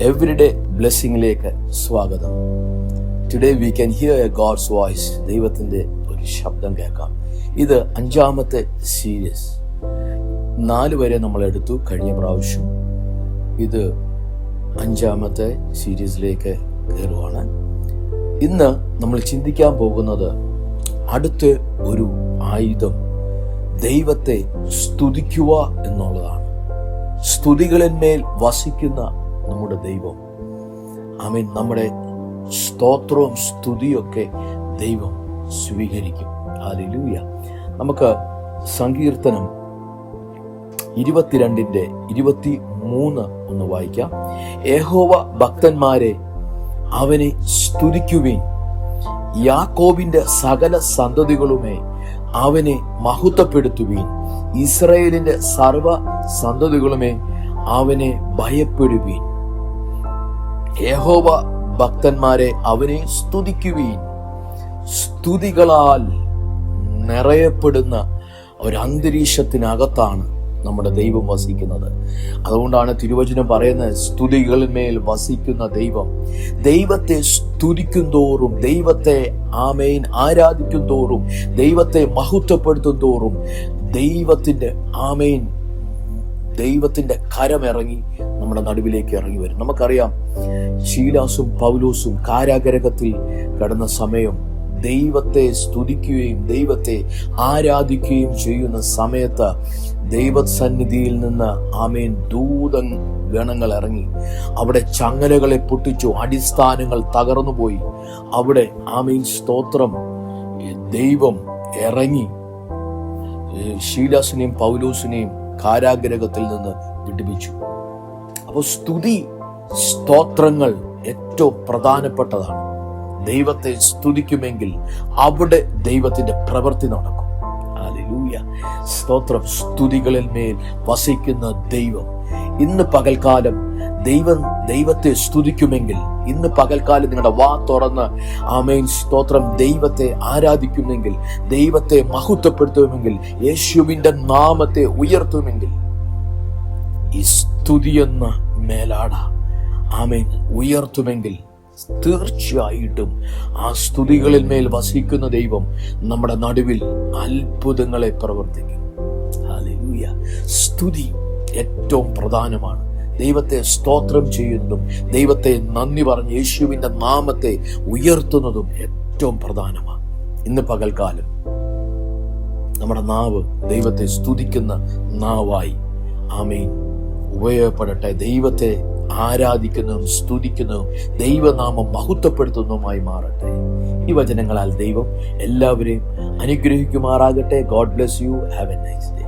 Everyday ബ്ലെസ്സിങ്ങിലേക്ക് സ്വാഗതം. Today we can hear a god's voice. ദൈവത്തിൻ്റെ ഒരു ശബ്ദം കേൾക്കാം. ഇത് 5ാമത്തെ സീരീസ്. 4 വരെ നമ്മൾ എടുത്തു കഴിഞ്ഞ പ്രാവശ്യം. ഇത് 5ാമത്തെ സീരീസിലേക്ക് കയറുവാണ്. ഇന്ന് നമ്മൾ ചിന്തിക്കാൻ പോകുന്നത് അടുത്ത ഒരു ആയുധം ദൈവത്തെ സ്തുതിക്കുക എന്നുള്ളതാണ്. സ്തുതികളിന്മേൽ വസിക്കുന്ന നമ്മുടെ ദൈവം. ആമേൻ. നമ്മുടെ സ്തോത്രവും സ്തുതിയൊക്കെ ദൈവം സ്വീകരിക്കും. ഹല്ലേലൂയ. നമുക്ക് സങ്കീർത്തനം 22:23 ഒന്ന് വായിക്കാം. യഹോവ ഭക്തന്മാരെ അവനെ സ്തുതിക്കുവിൻ, യാക്കോബിന്റെ സകല സന്തതികളുമേ അവനെ മഹത്വപ്പെടുത്തുവിൻ, ഇസ്രായേലിന്റെ സർവ സന്തതികളുമേ അവനെ ഭയപ്പെടുവീൻ. യഹോവ ഭക്തന്മാരെ അവനെ സ്തുതിക്കുവീൻ. സ്തുതികളാൽ നിറയപ്പെടുന്ന ഒരു അന്തരീക്ഷത്തിനകത്താണ് നമ്മുടെ ദൈവം വസിക്കുന്നത്. അതുകൊണ്ടാണ് തിരുവചനം പറയുന്നത്, സ്തുതികളിന്മേൽ വസിക്കുന്ന ദൈവം. ദൈവത്തെ സ്തുതിക്കും തോറും, ദൈവത്തെ ആമേൻ ആരാധിക്കും തോറും, ദൈവത്തെ മഹത്വപ്പെടുത്തും തോറും ദൈവത്തിന്റെ കരമിറങ്ങി നമ്മുടെ നടുവിലേക്ക് ഇറങ്ങി വരും. നമുക്കറിയാം, ശീലാസും പൗലോസും കാരാഗൃഹത്തിൽ കടന്ന സമയം ദൈവത്തെ സ്തുതിക്കുകയും ദൈവത്തെ ആരാധിക്കുകയും ചെയ്യുന്ന സമയത്ത് ദൈവസന്നിധിയിൽ നിന്ന് ആമേൻ ദൂതൻ ഗണങ്ങൾ ഇറങ്ങി. അവിടെ ചങ്ങലകളെ പൊട്ടിച്ചു, അടിസ്ഥാനങ്ങൾ തകർന്നുപോയി. അവിടെ ആമേൻ സ്തോത്രം, ദൈവം ഇറങ്ങി ശീലാസിനെയും പൗലോസിനെയും കാരാഗൃഹത്തിൽ നിന്ന് വിടുവിച്ചു. അപ്പോൾ സ്തുതി, സ്തോത്രങ്ങൾ ഏറ്റവും പ്രധാനപ്പെട്ടതാണ്. ദൈവത്തെ സ്തുതിക്കുമെങ്കിൽ അവിടെ ദൈവത്തിന്റെ പ്രവൃത്തി നടക്കും. ഹല്ലേലൂയ. സ്തോത്രം. സ്തുതികളിൽ മേൽ വസിക്കുന്ന ദൈവം. ഇന്ന് പകൽക്കാലം ദൈവത്തെ സ്തുതിക്കുമെങ്കിൽ, ഇന്ന് പകൽക്കാലം നിങ്ങളുടെ വാ തുറന്ന് ആമേൻ സ്തോത്രം ദൈവത്തെ ആരാധിക്കുമെങ്കിൽ, ദൈവത്തെ മഹത്വപ്പെടുത്തുമെങ്കിൽ, യേശുവിന്റെ നാമത്തെ ഉയർത്തുമെങ്കിൽ, ഈ സ്തുതിയെന്ന മേലാട ആമേൻ ഉയർത്തുമെങ്കിൽ തീർച്ചയായിട്ടും ആ സ്തുതികളിൽ മേൽ വസിക്കുന്ന ദൈവം നമ്മുടെ നടുവിൽ അത്ഭുതങ്ങളെ പ്രവർത്തിക്കും. ഹല്ലേലൂയ. സ്തുതി ഏറ്റവും പ്രധാനമാണ്. ദൈവത്തെ സ്തോത്രം ചെയ്യുന്നതും ദൈവത്തെ നന്ദി പറഞ്ഞ് യേശുവിന്റെ നാമത്തെ ഉയർത്തുന്നതും ഏറ്റവും പ്രധാനമാണ്. ഇന്ന് പകൽക്കാലം നമ്മുടെ നാവ് ദൈവത്തെ സ്തുതിക്കുന്ന നാവായി ആമേൻ ഉപയോഗപ്പെടട്ടെ. ദൈവത്തെ ആരാധിക്കുന്നതും സ്തുതിക്കുന്നതും ദൈവനാമം മഹത്വപ്പെടുത്തുന്നതുമായി മാറട്ടെ. ഈ വചനങ്ങളാൽ ദൈവം എല്ലാവരെയും അനുഗ്രഹിക്കുമാറാകട്ടെ. God bless you. Have A nice day.